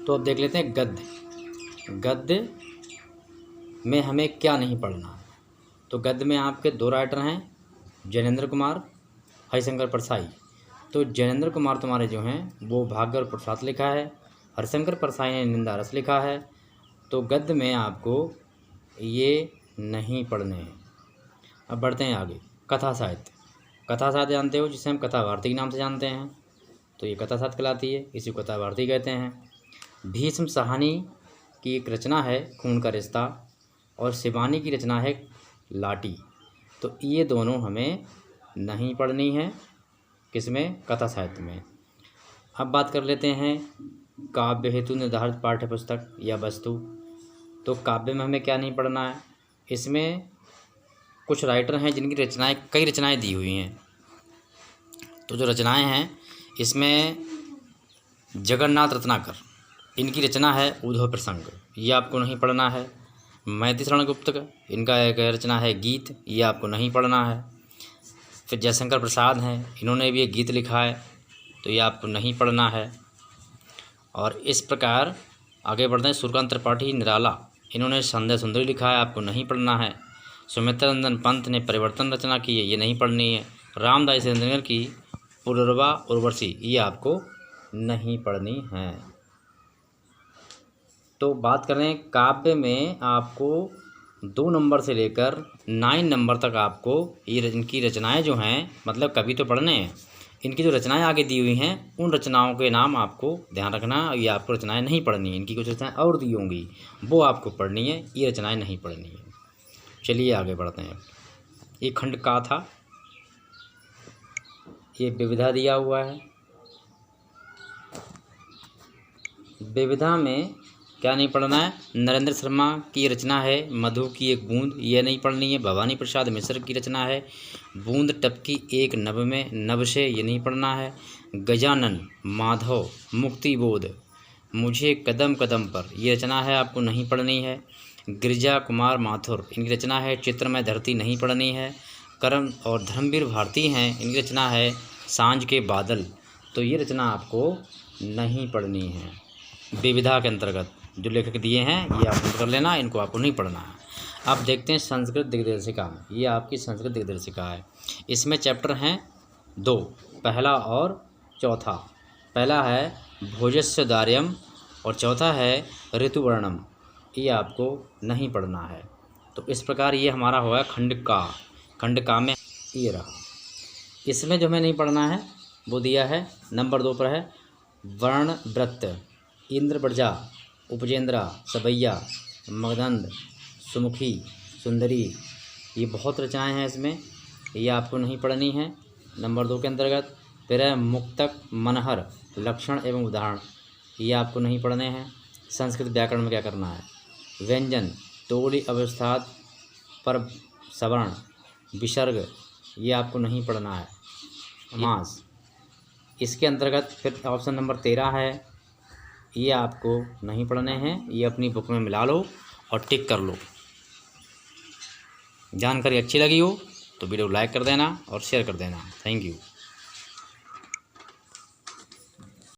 तो अब देख लेते हैं गद्य। गद्य में हमें क्या नहीं पढ़ना। तो गद्य में आपके दो राइटर हैं, जैनेंद्र कुमार, हरिशंकर परसाई। तो जैनेंद्र कुमार तुम्हारे जो हैं वो भाग्य और प्रसाद लिखा है, हरिशंकर परसाई ने निंदा रस लिखा है। तो गद्य में आपको ये नहीं पढ़ने हैं। अब बढ़ते हैं आगे। कथा साहित्य। कथा साहित्य जानते हो, जिसे हम कथा भारती के नाम से जानते हैं। तो ये कथा साहित्य कहलाती है, इसी को कथा भारती कहते हैं। भीष्म साहनी की एक रचना है खून का रिश्ता, और शिवानी की रचना है लाटी। तो ये दोनों हमें नहीं पढ़नी है, किसमें? कथा साहित्य में। अब बात कर लेते हैं काव्य हेतु निर्धारित पाठ्य पुस्तक या वस्तु। तो काव्य में हमें क्या नहीं पढ़ना है? इसमें कुछ राइटर हैं जिनकी रचनाएं, कई रचनाएं दी हुई हैं। तो जो रचनाएं हैं इसमें जगन्नाथ रत्नाकर, इनकी रचना है उद्धव प्रसंग, ये आपको नहीं पढ़ना है। मैथिली शरण गुप्त, इनका एक रचना है गीत, ये आपको नहीं पढ़ना है। फिर जयशंकर प्रसाद हैं, इन्होंने भी एक गीत लिखा है, तो ये आपको नहीं पढ़ना है। और इस प्रकार आगे बढ़ते हैं। सूर्यकांत त्रिपाठी निराला, इन्होंने संध्या सुंदरी लिखा है, आपको नहीं पढ़ना है। सुमित्रा नंदन पंत ने परिवर्तन रचना की है, ये नहीं पढ़नी है। रामदास इंद्रनगर की पुरुरवा उर्वशी, ये आपको नहीं पढ़नी है। तो बात करें काव्य में, आपको 2 नंबर से लेकर 9 नंबर तक आपको ये इनकी रचनाएं जो हैं, मतलब कवि तो पढ़ने हैं, इनकी जो रचनाएं आगे दी हुई हैं उन रचनाओं के नाम आपको ध्यान रखना। ये आपको रचनाएं नहीं पढ़नी है। इनकी कुछ रचनाएं और दी होंगी, वो आपको पढ़नी है, ये रचनाएं नहीं पढ़नी है। चलिए आगे बढ़ते हैं। ये खंड का था, ये विविधा दिया हुआ है। विविधा में क्या नहीं पढ़ना है? नरेंद्र शर्मा की रचना है मधु की एक बूंद, ये नहीं पढ़नी है। भवानी प्रसाद मिश्र की रचना है बूंद टपकी एक नभ में, नभ से, ये नहीं पढ़ना है। गजानन माधव मुक्ति बोध मुझे कदम कदम पर, ये रचना है, आपको नहीं पढ़नी है। गिरिजा कुमार माथुर, इनकी रचना है चित्रमय धरती, नहीं पढ़नी है। करम और धर्मवीर भारती हैं, इनकी रचना है सांझ के बादल, तो ये रचना आपको नहीं पढ़नी है। विविधा के अंतर्गत जो लेखक दिए हैं ये आप नोट कर लेना, इनको आपको नहीं पढ़ना है। अब देखते हैं संस्कृत दिग्दर्शिका में। ये आपकी संस्कृत दिग्दर्शिका है। इसमें चैप्टर हैं 2, पहला और चौथा। पहला है भोजस्य दार्यम और चौथा है ऋतुवर्णम, ये आपको नहीं पढ़ना है। तो इस प्रकार ये हमारा हुआ खंड का। खंड का में ये रहा। इसमें जो हमें नहीं पढ़ना है वो दिया है नंबर 2 पर है वर्ण वृत्त, इंद्र प्रजा, उपजेंद्रा, सबैया, मगधंद, सुमुखी, सुंदरी, ये बहुत रचनाएं हैं इसमें, ये आपको नहीं पढ़नी है नंबर 2 के अंतर्गत। फिर है मुक्तक, मनहर, लक्षण एवं उदाहरण, ये आपको नहीं पढ़ने हैं। संस्कृत व्याकरण में क्या करना है? व्यंजन, तोड़ी अवस्थात पर सवर्ण, विसर्ग, ये आपको नहीं पढ़ना है। समास, इसके अंतर्गत फिर ऑप्शन नंबर 13 है, ये आपको नहीं पढ़ने हैं। ये अपनी बुक में मिला लो और टिक कर लो। जानकारी अच्छी लगी हो तो वीडियो को लाइक कर देना और शेयर कर देना। Thank you.